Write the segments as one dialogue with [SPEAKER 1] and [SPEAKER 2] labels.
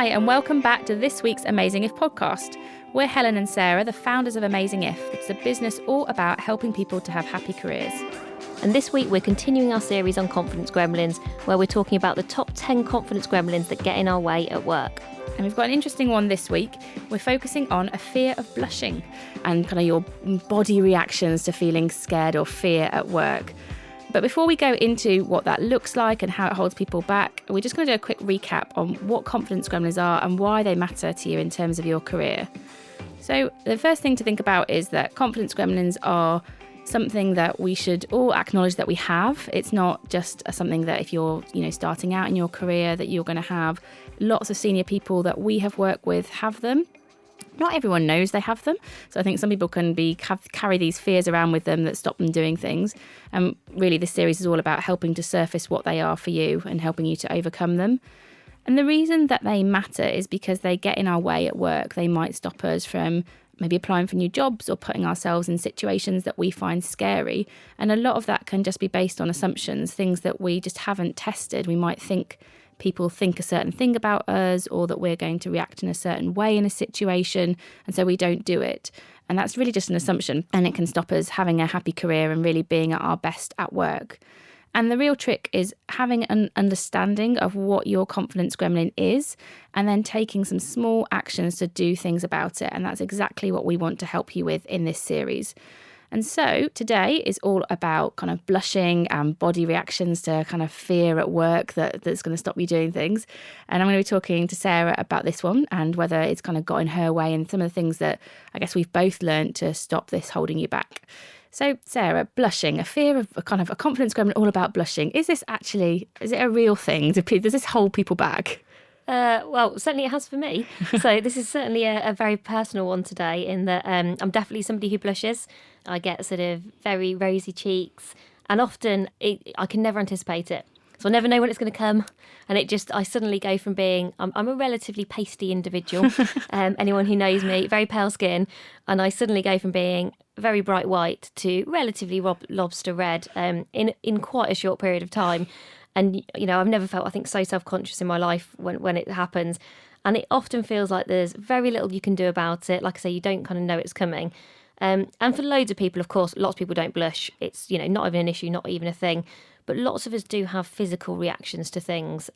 [SPEAKER 1] Hi, and welcome back to this week's Amazing If podcast. We're Helen and Sarah, the founders of Amazing If. It's a business all about helping people to have happy careers.
[SPEAKER 2] And this week we're continuing our series on confidence gremlins, where we're talking about the top 10 confidence gremlins that get in our way at work.
[SPEAKER 1] And we've got an interesting one this week. We're focusing on a fear of blushing and kind of your body reactions to feeling scared or fear at work. But before we go into what that looks like and how it holds people back, we're just going to do a quick recap on what confidence gremlins are and why they matter to you in terms of your career. So the first thing to think about is that confidence gremlins are something that we should all acknowledge that we have. It's not just something that if you're, starting out in your career that you're going to have. Lots of senior people that we have worked with have them. Not everyone knows they have them. So I think some people can carry these fears around with them that stop them doing things. And really this series is all about helping to surface what they are for you and helping you to overcome them. And the reason that they matter is because they get in our way at work. They might stop us from maybe applying for new jobs or putting ourselves in situations that we find scary. And a lot of that can just be based on assumptions, things that we just haven't tested. We might think people think a certain thing about us or that we're going to react in a certain way in a situation, and so we don't do it. And that's really just an assumption, and it can stop us having a happy career and really being at our best at work. And the real trick is having an understanding of what your confidence gremlin is and then taking some small actions to do things about it. And that's exactly what we want to help you with in this series. And so today is all about kind of blushing and body reactions to kind of fear at work that's going to stop you doing things. And I'm going to be talking to Sarah about this one and whether it's kind of got in her way and some of the things that I guess we've both learned to stop this holding you back. So Sarah, blushing, a fear of a confidence gremlin all about blushing. Is it a real thing? Does this hold people back?
[SPEAKER 2] Well, certainly it has for me. So this is certainly a very personal one today in that I'm definitely somebody who blushes. I get sort of very rosy cheeks and often I can never anticipate it. So I never know when it's going to come. And I suddenly go from being, I'm a relatively pasty individual. Anyone who knows me, very pale skin. And I suddenly go from being very bright white to relatively lobster red in quite a short period of time. And, I've never felt, I think, so self-conscious in my life when it happens. And it often feels like there's very little you can do about it. Like I say, you don't kind of know it's coming. And for loads of people, of course, lots of people don't blush. It's, not even an issue, not even a thing. But lots of us do have physical reactions to things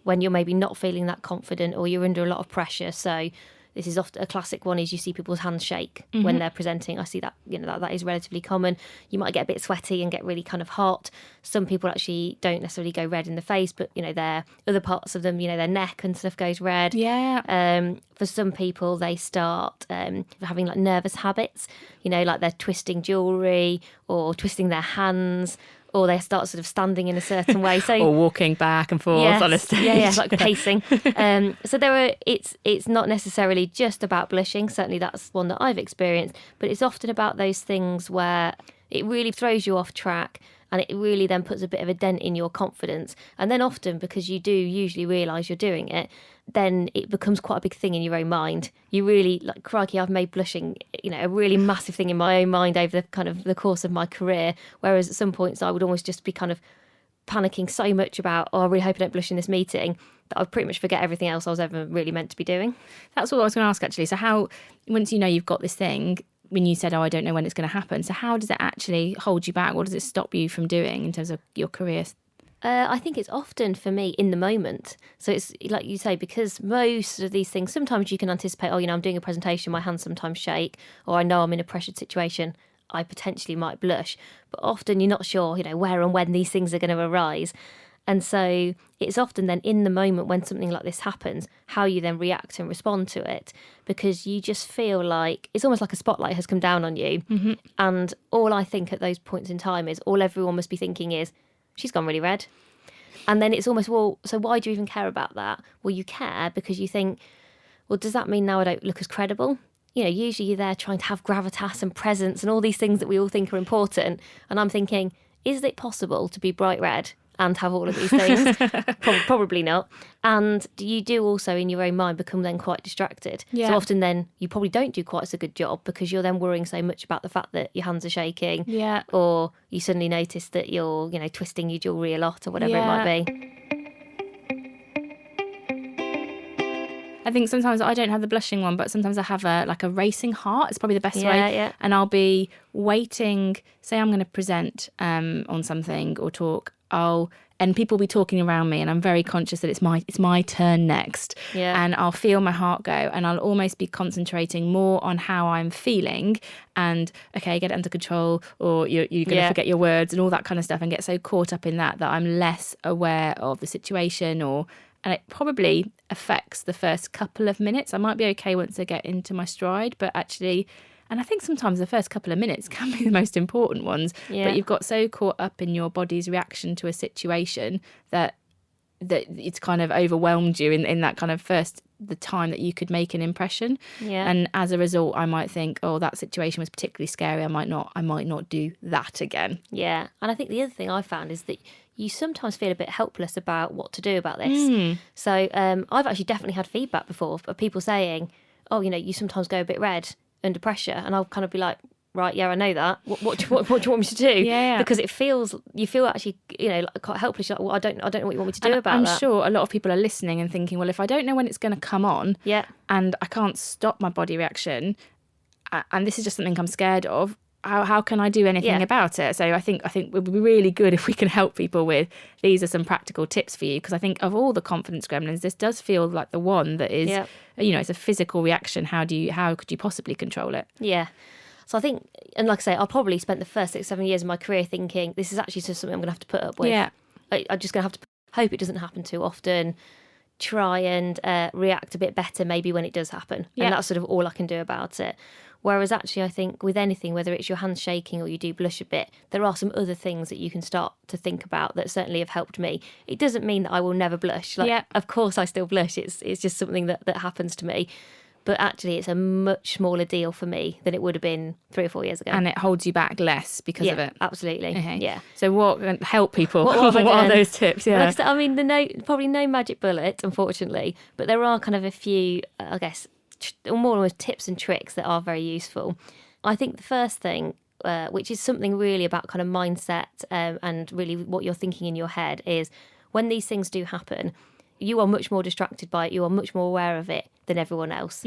[SPEAKER 2] when you're maybe not feeling that confident or you're under a lot of pressure. So this is often a classic one is you see people's hands shake when they're presenting. I see that, that is relatively common. You might get a bit sweaty and get really kind of hot. Some people actually don't necessarily go red in the face, but, their other parts of them, their neck and stuff goes red.
[SPEAKER 1] Yeah.
[SPEAKER 2] For some people, they start having like nervous habits, like they're twisting jewellery or twisting their hands. Or they start sort of standing in a certain way, so
[SPEAKER 1] or walking back and forth on a stage.
[SPEAKER 2] Yeah, like pacing. So it's not necessarily just about blushing. Certainly, that's one that I've experienced. But it's often about those things where it really throws you off track, and it really then puts a bit of a dent in your confidence. And then often, because you do usually realise you're doing it, then it becomes quite a big thing in your own mind. You really, like, crikey, I've made blushing, a really massive thing in my own mind over the kind of the course of my career. Whereas at some points I would almost just be kind of panicking so much about, I really hope I don't blush in this meeting, that I'd pretty much forget everything else I was ever really meant to be doing.
[SPEAKER 1] That's what I was going to ask, actually. So how, once you've got this thing, when you said, I don't know when it's going to happen, so how does it actually hold you back? What does it stop you from doing in terms of your career?
[SPEAKER 2] I think it's often for me in the moment. So it's like you say, because most of these things, sometimes you can anticipate, I'm doing a presentation, my hands sometimes shake, or I know I'm in a pressured situation, I potentially might blush. But often you're not sure, where and when these things are going to arise. And so it's often then in the moment when something like this happens, how you then react and respond to it, because you just feel like it's almost like a spotlight has come down on you. Mm-hmm. And all I think at those points in time is all everyone must be thinking is, she's gone really red. And then it's almost, well, so why do you even care about that? Well, you care because you think, well, does that mean now I don't look as credible? Usually you're there trying to have gravitas and presence and all these things that we all think are important. And I'm thinking, is it possible to be bright red and have all of these things? Probably not. And you do also in your own mind become then quite distracted. Yeah. So often then you probably don't do quite as a good job because you're then worrying so much about the fact that your hands are shaking.
[SPEAKER 1] Yeah.
[SPEAKER 2] Or you suddenly notice that you're, twisting your jewellery a lot or whatever it might be.
[SPEAKER 1] I think sometimes I don't have the blushing one, but sometimes I have a racing heart. It's probably the best way.
[SPEAKER 2] Yeah.
[SPEAKER 1] And I'll be waiting. Say I'm going to present on something or talk. And people will be talking around me, and I'm very conscious that it's my turn next.
[SPEAKER 2] Yeah.
[SPEAKER 1] And I'll feel my heart go, and I'll almost be concentrating more on how I'm feeling and, okay, get it under control, or you're going to forget your words and all that kind of stuff, and get so caught up in that I'm less aware of the situation, and it probably affects the first couple of minutes. I might be okay once I get into my stride, but actually... And I think sometimes the first couple of minutes can be the most important ones.
[SPEAKER 2] Yeah.
[SPEAKER 1] But you've got so caught up in your body's reaction to a situation that it's kind of overwhelmed you in that kind of the time that you could make an impression.
[SPEAKER 2] Yeah.
[SPEAKER 1] And as a result, I might think, oh, that situation was particularly scary. I might not do that again.
[SPEAKER 2] Yeah. And I think the other thing I found is that you sometimes feel a bit helpless about what to do about this. So I've actually definitely had feedback before of people saying, oh, you sometimes go a bit red under pressure, and I'll kind of be like, right, yeah, I know that. What do you want me to do?
[SPEAKER 1] Yeah.
[SPEAKER 2] Because you feel actually, like quite helpless. You're like, well, I don't know what you want me to do about
[SPEAKER 1] I'm
[SPEAKER 2] that.
[SPEAKER 1] I'm sure a lot of people are listening and thinking, well, if I don't know when it's going to come on, and I can't stop my body reaction, and this is just something I'm scared of, how can I do anything about it? So I think it would be really good if we can help people with, these are some practical tips for you, because I think of all the confidence gremlins, this does feel like the one that is, it's a physical reaction. How could you possibly control it?
[SPEAKER 2] Yeah. So I think, and like I say, I probably spent the first 6-7 years of my career thinking, this is actually just something I'm going to have to put up with.
[SPEAKER 1] Yeah.
[SPEAKER 2] I'm just going to have to hope it doesn't happen too often, try and react a bit better maybe when it does happen.
[SPEAKER 1] Yeah.
[SPEAKER 2] And that's sort of all I can do about it. Whereas actually I think with anything, whether it's your hands shaking or you do blush a bit, there are some other things that you can start to think about that certainly have helped me. It doesn't mean that I will never blush. Of course I still blush. It's just something that happens to me. But actually it's a much smaller deal for me than it would have been 3 or 4 years ago.
[SPEAKER 1] And it holds you back less because of it.
[SPEAKER 2] Absolutely.
[SPEAKER 1] Okay.
[SPEAKER 2] Yeah.
[SPEAKER 1] So what can help people?
[SPEAKER 2] What
[SPEAKER 1] are those tips? Yeah.
[SPEAKER 2] Like I said, I mean, probably no magic bullet, unfortunately, but there are kind of a few, I guess, more almost tips and tricks that are very useful. I think the first thing, which is something really about kind of mindset and really what you're thinking in your head, is when these things do happen, you are much more distracted by it. You are much more aware of it than everyone else.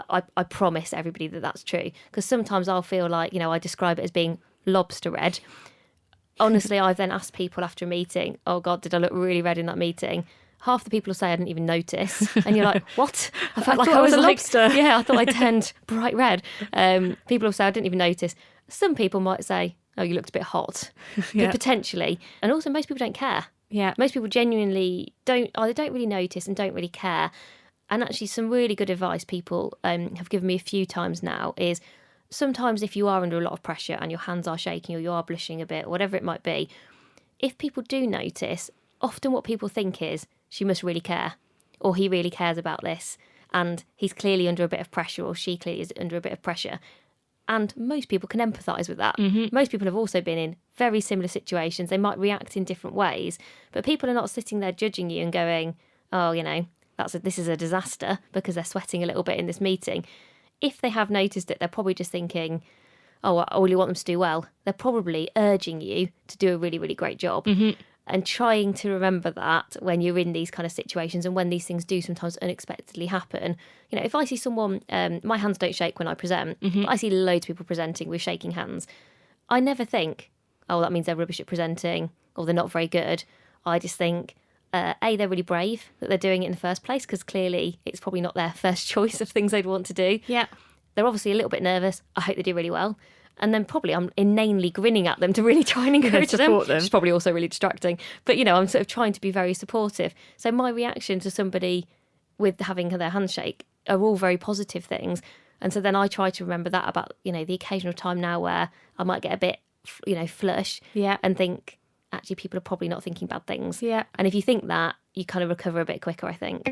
[SPEAKER 2] I promise everybody that that's true, because sometimes I'll feel like, I describe it as being lobster red. Honestly, I've then asked people after a meeting, oh God, did I look really red in that meeting? Half the people will say I didn't even notice. And you're like, what? I felt like I was
[SPEAKER 1] a lobster.
[SPEAKER 2] Yeah, I thought I turned bright red. People will say I didn't even notice. Some people might say, oh, you looked a bit hot. Potentially. And also most people don't care.
[SPEAKER 1] Yeah.
[SPEAKER 2] Most people genuinely don't really notice and don't really care. And actually some really good advice people have given me a few times now is, sometimes if you are under a lot of pressure and your hands are shaking or you are blushing a bit, or whatever it might be, if people do notice, often what people think is, she must really care, or he really cares about this, and he's clearly under a bit of pressure, or she clearly is under a bit of pressure. And most people can empathise with that. Most people have also been in very similar situations. They might react in different ways, but people are not sitting there judging you and going, oh, this is a disaster because they're sweating a little bit in this meeting. If they have noticed it, they're probably just thinking, oh, I really want them to do well. They're probably urging you to do a really, really great job. And trying to remember that when you're in these kind of situations and when these things do sometimes unexpectedly happen. If I see someone, my hands don't shake when I present, but I see loads of people presenting with shaking hands. I never think, oh, that means they're rubbish at presenting or they're not very good. I just think, A, they're really brave that they're doing it in the first place, because clearly it's probably not their first choice of things they'd want to do.
[SPEAKER 1] Yeah.
[SPEAKER 2] They're obviously a little bit nervous. I hope they do really well. And then probably I'm inanely grinning at them to really try and encourage them, which is probably also really distracting. But, I'm sort of trying to be very supportive. So my reaction to somebody with having their hands shake are all very positive things. And so then I try to remember that about, the occasional time now where I might get a bit, flush and think, actually, people are probably not thinking bad things.
[SPEAKER 1] Yeah.
[SPEAKER 2] And if you think that, you kind of recover a bit quicker, I think.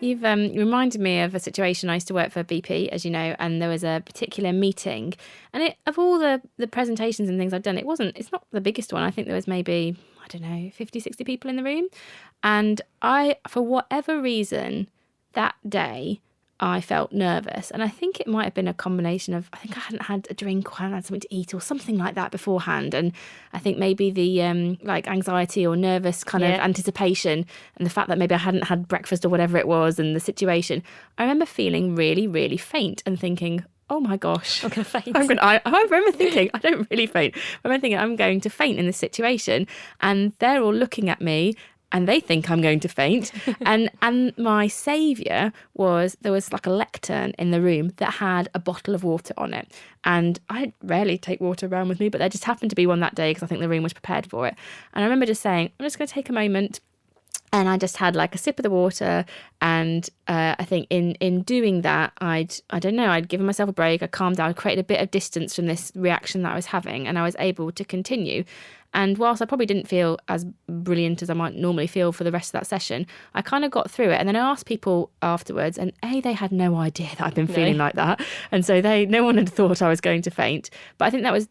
[SPEAKER 1] You've reminded me of a situation. I used to work for BP, as you know, and there was a particular meeting. And of all the presentations and things I've done, it's not the biggest one. I think there was maybe, 50, 60 people in the room. And I, for whatever reason, that day, I felt nervous. And I think it might have been a combination of, I think I hadn't had a drink or hadn't had something to eat or something like that beforehand. And I think maybe the like anxiety or nervous kind of anticipation and the fact that maybe I hadn't had breakfast or whatever it was and the situation. I remember feeling really, really faint and thinking, oh my gosh,
[SPEAKER 2] I'm going to faint.
[SPEAKER 1] I remember thinking, I don't really faint. I remember thinking I'm going to faint in this situation. And they're all looking at me and they think I'm going to faint. and my saviour was, there was like a lectern in the room that had a bottle of water on it. And I rarely take water around with me, but there just happened to be one that day because I think the room was prepared for it. And I remember just saying, I'm just going to take a moment. And I just had like a sip of the water. And I think in doing that, I'd given myself a break. I calmed down, created a bit of distance from this reaction that I was having. And I was able to continue. And whilst I probably didn't feel as brilliant as I might normally feel for the rest of that session, I kind of got through it. And then I asked people afterwards, and they had no idea that I'd been feeling like that. And so no one had thought I was going to faint. But I think that was,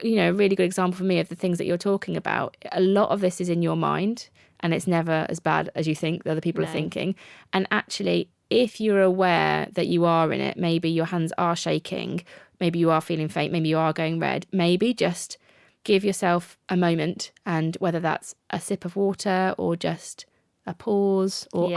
[SPEAKER 1] a really good example for me of the things that you're talking about. A lot of this is in your mind, and it's never as bad as you think the other people are thinking. And actually, if you're aware that you are in it, maybe your hands are shaking, maybe you are feeling faint, maybe you are going red, maybe just give yourself a moment, and whether that's a sip of water or just a pause, or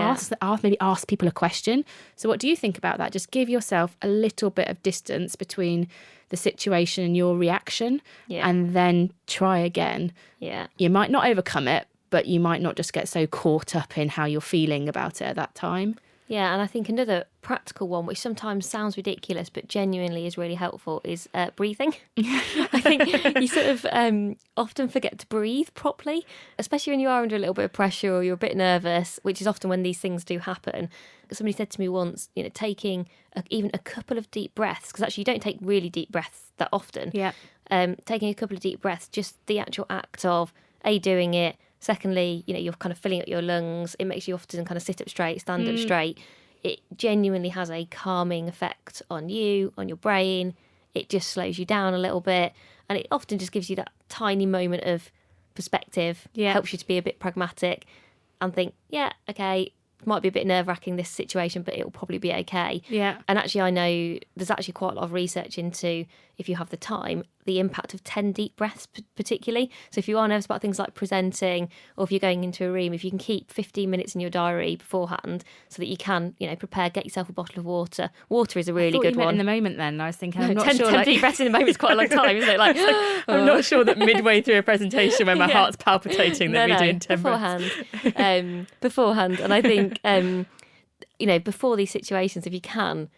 [SPEAKER 1] maybe ask people a question. So what do you think about that? Just give yourself a little bit of distance between the situation and your reaction, and then try again. Yeah. You might not overcome it, but you might not just get so caught up in how you're feeling about it at that time.
[SPEAKER 2] Yeah, and I think another practical one, which sometimes sounds ridiculous but genuinely is really helpful, is breathing. I think you sort of often forget to breathe properly, especially when you are under a little bit of pressure or you're a bit nervous, which is often when these things do happen. Somebody said to me once, taking even a couple of deep breaths, because actually you don't take really deep breaths that often. Yeah. Taking a couple of deep breaths, just the actual act of doing it. Secondly, you're kind of filling up your lungs. It makes you often kind of sit up straight, stand up straight. It genuinely has a calming effect on you, on your brain. It just slows you down a little bit. And it often just gives you that tiny moment of perspective, helps you to be a bit pragmatic and think, okay, might be a bit nerve-wracking, this situation, but it'll probably be okay. Yeah. And actually, I know there's actually quite a lot of research into, if you have the time, the impact of 10 deep breaths particularly. So if you are nervous about things like presenting, or if you're going into a room, if you can keep 15 minutes in your diary beforehand so that you can, prepare, get yourself a bottle of water. Water is a really good one.
[SPEAKER 1] In the moment then, I was thinking, I'm not sure.
[SPEAKER 2] 10 deep breaths in the moment is quite a long time, isn't it? Like,
[SPEAKER 1] I'm not sure that midway through a presentation when my heart's palpitating that we're doing 10
[SPEAKER 2] beforehand. Beforehand. And I think, before these situations, if you can,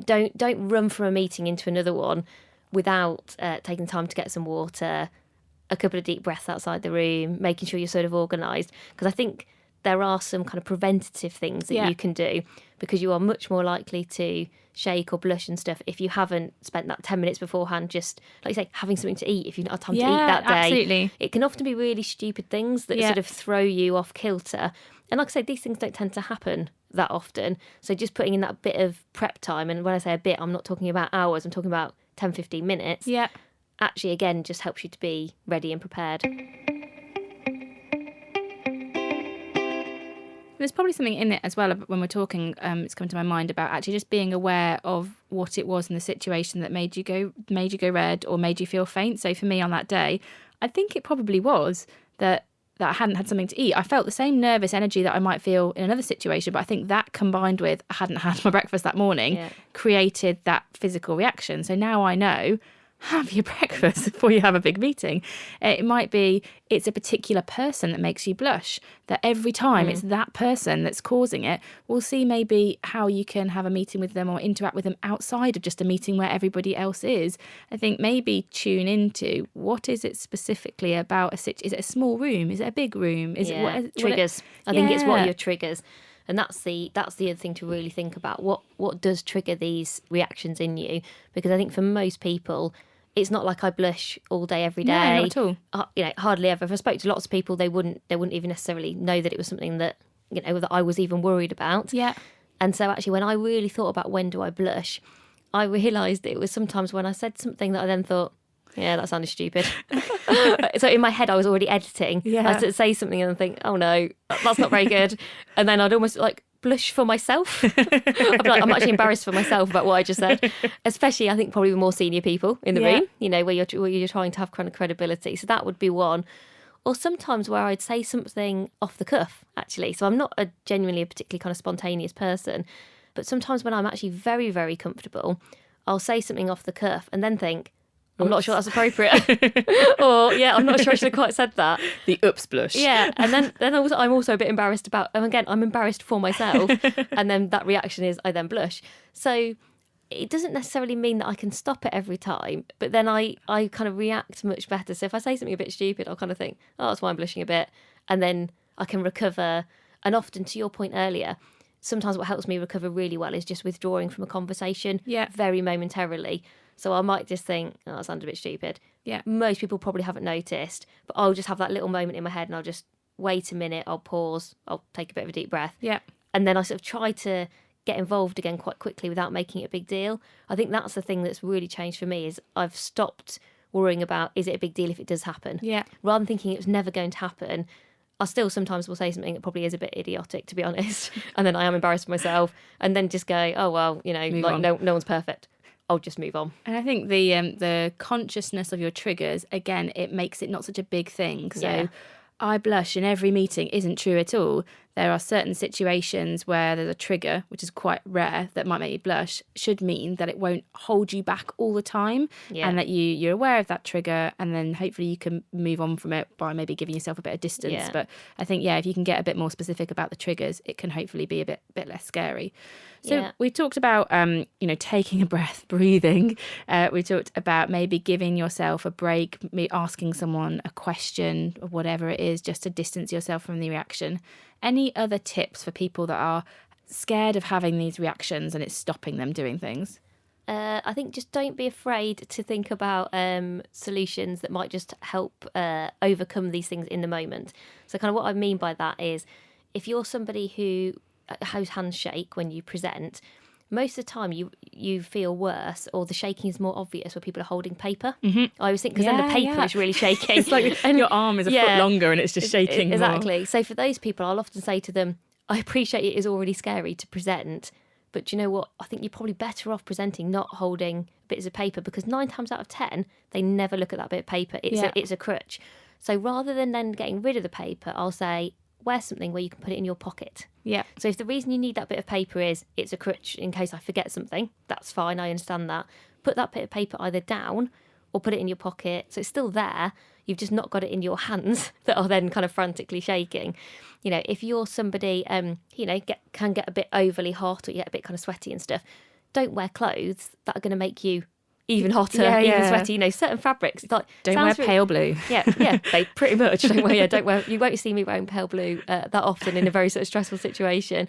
[SPEAKER 2] don't run from a meeting into another one without taking time to get some water, a couple of deep breaths outside the room, making sure you're sort of organised. Because I think there are some kind of preventative things that you can do, because you are much more likely to shake or blush and stuff if you haven't spent that 10 minutes beforehand just, like you say, having something to eat if you've not had time to eat that day.
[SPEAKER 1] Absolutely.
[SPEAKER 2] It can often be really stupid things that sort of throw you off kilter. And like I say, these things don't tend to happen that often. So just putting in that bit of prep time, and when I say a bit, I'm not talking about hours, I'm talking about 10, 15 minutes. Yeah. Actually, again, just helps you to be ready and prepared.
[SPEAKER 1] There's probably something in it as well when we're talking, it's come to my mind about actually just being aware of what it was in the situation that made you go red or made you feel faint. So for me on that day, I think it probably was that I hadn't had something to eat. I felt the same nervous energy that I might feel in another situation, but I think that combined with I hadn't had my breakfast that morning created that physical reaction. So now I know, have your breakfast before you have a big meeting. It might be it's a particular person that makes you blush, that every time it's that person that's causing it. We'll see maybe how you can have a meeting with them or interact with them outside of just a meeting where everybody else is. I think maybe tune into what is it specifically about is it a small room? Is it a big room? Is it
[SPEAKER 2] triggers? I think it's what your triggers. And that's the other thing to really think about. What does trigger these reactions in you? Because I think for most people, it's not like I blush all day, every day.
[SPEAKER 1] No, not at all.
[SPEAKER 2] Hardly ever. If I spoke to lots of people, they wouldn't even necessarily know that it was something that, that I was even worried about. Yeah. And so actually, when I really thought about when do I blush, I realised that it was sometimes when I said something that I then thought, yeah, that sounded stupid. So in my head, I was already editing. Yeah. I'd say something and think, oh no, that's not very good. And then I'd almost blush for myself. I'm actually embarrassed for myself about what I just said, especially I think probably with more senior people in the room, where you're trying to have kind of credibility. So that would be one. Or sometimes where I'd say something off the cuff, actually. So I'm not genuinely a particularly kind of spontaneous person, but sometimes when I'm actually very, very comfortable, I'll say something off the cuff and then think, I'm not sure that's appropriate. Or, I'm not sure I should have quite said that.
[SPEAKER 1] The oops blush.
[SPEAKER 2] Yeah, and then also, I'm also a bit embarrassed about, and again, I'm embarrassed for myself, and then that reaction is I then blush. So it doesn't necessarily mean that I can stop it every time, but then I kind of react much better. So if I say something a bit stupid, I'll kind of think, oh, that's why I'm blushing a bit, and then I can recover. And often, to your point earlier, sometimes what helps me recover really well is just withdrawing from a conversation very momentarily. So I might just think, oh, that sounded a bit stupid. Yeah. Most people probably haven't noticed, but I'll just have that little moment in my head and I'll just wait a minute, I'll pause, I'll take a bit of a deep breath. Yeah. And then I sort of try to get involved again quite quickly without making it a big deal. I think that's the thing that's really changed for me is I've stopped worrying about, is it a big deal if it does happen? Yeah. Rather than thinking it was never going to happen, I still sometimes will say something that probably is a bit idiotic, to be honest. And then I am embarrassed for myself and then just go, oh, well, no one's perfect. I'll just move on. And I think the consciousness of your triggers, again, it makes it not such a big thing. So I blush in every meeting isn't true at all. There are certain situations where there's a trigger, which is quite rare, that might make you blush, should mean that it won't hold you back all the time and that you're aware of that trigger and then hopefully you can move on from it by maybe giving yourself a bit of distance. Yeah. But I think, if you can get a bit more specific about the triggers, it can hopefully be a bit less scary. So we talked about, taking a breath, breathing. We talked about maybe giving yourself a break, asking someone a question or whatever it is, just to distance yourself from the reaction. Any other tips for people that are scared of having these reactions and it's stopping them doing things? I think just don't be afraid to think about solutions that might just help overcome these things in the moment. So kind of what I mean by that is if you're somebody whose hands shake when you present, most of the time you feel worse or the shaking is more obvious where people are holding paper. Mm-hmm. I always think because then the paper is really shaking. It's like
[SPEAKER 1] your arm is a foot longer and it's just shaking
[SPEAKER 2] exactly
[SPEAKER 1] more.
[SPEAKER 2] So for those people, I'll often say to them, I appreciate it is already scary to present, but do you know what? I think you're probably better off presenting not holding bits of paper because 9 times out of 10 they never look at that bit of paper. It's a crutch. So rather than then getting rid of the paper, I'll say wear something where you can put it in your pocket. Yeah. So if the reason you need that bit of paper is it's a crutch in case I forget something, that's fine, I understand that. Put that bit of paper either down or put it in your pocket. So it's still there. You've just not got it in your hands that are then kind of frantically shaking. If you're somebody, can get a bit overly hot or you get a bit kind of sweaty and stuff, don't wear clothes that are going to make you even hotter, even sweaty. Certain fabrics. Like,
[SPEAKER 1] don't wear pale blue.
[SPEAKER 2] Yeah, they pretty much don't wear. Don't wear. You won't see me wearing pale blue that often in a very sort of stressful situation.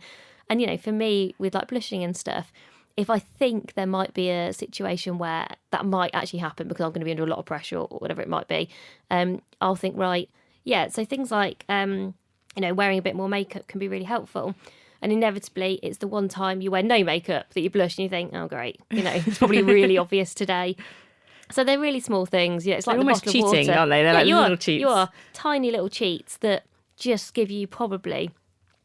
[SPEAKER 2] And for me, with like blushing and stuff, if I think there might be a situation where that might actually happen because I'm going to be under a lot of pressure or whatever it might be, I'll think so things like wearing a bit more makeup can be really helpful. And inevitably, it's the one time you wear no makeup that you blush and you think, oh, great. It's probably really obvious today. So they're really small things. It's like
[SPEAKER 1] they're almost cheating, aren't they? They're like little cheats.
[SPEAKER 2] You are tiny little cheats that just give you probably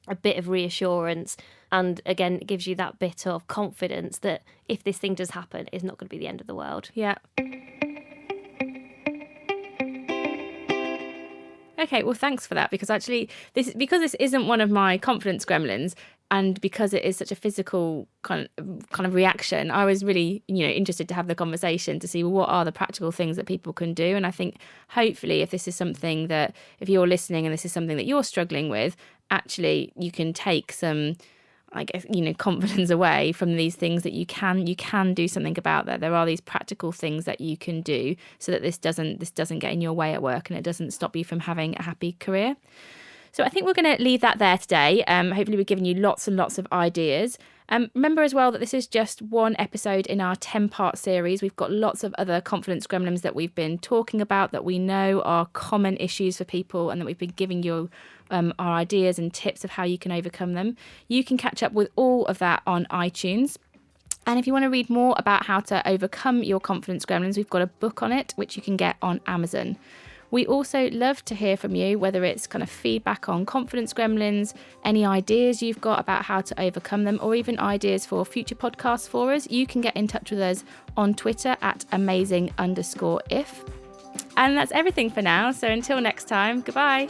[SPEAKER 2] a bit of reassurance. And again, it gives you that bit of confidence that if this thing does happen, it's not going to be the end of the world.
[SPEAKER 1] Yeah. Okay, well, thanks for that, because actually this isn't one of my confidence gremlins, and because it is such a physical kind of reaction, I was really interested to have the conversation to see what are the practical things that people can do. And I think hopefully if this is something that, if you're listening and this is something that you're struggling with, actually you can take some, I guess, confidence away from these things that you can do something about that. There are these practical things that you can do so that this doesn't get in your way at work and it doesn't stop you from having a happy career. So I think we're going to leave that there today. Hopefully we've given you lots and lots of ideas. Remember as well that this is just one episode in our 10-part series. We've got lots of other confidence gremlins that we've been talking about that we know are common issues for people and that we've been giving you our ideas and tips of how you can overcome them. You can catch up with all of that on iTunes. And if you want to read more about how to overcome your confidence gremlins, we've got a book on it, which you can get on Amazon. We also love to hear from you, whether it's kind of feedback on confidence gremlins, any ideas you've got about how to overcome them, or even ideas for future podcasts for us. You can get in touch with us on Twitter at amazing_if. And that's everything for now. So until next time, goodbye.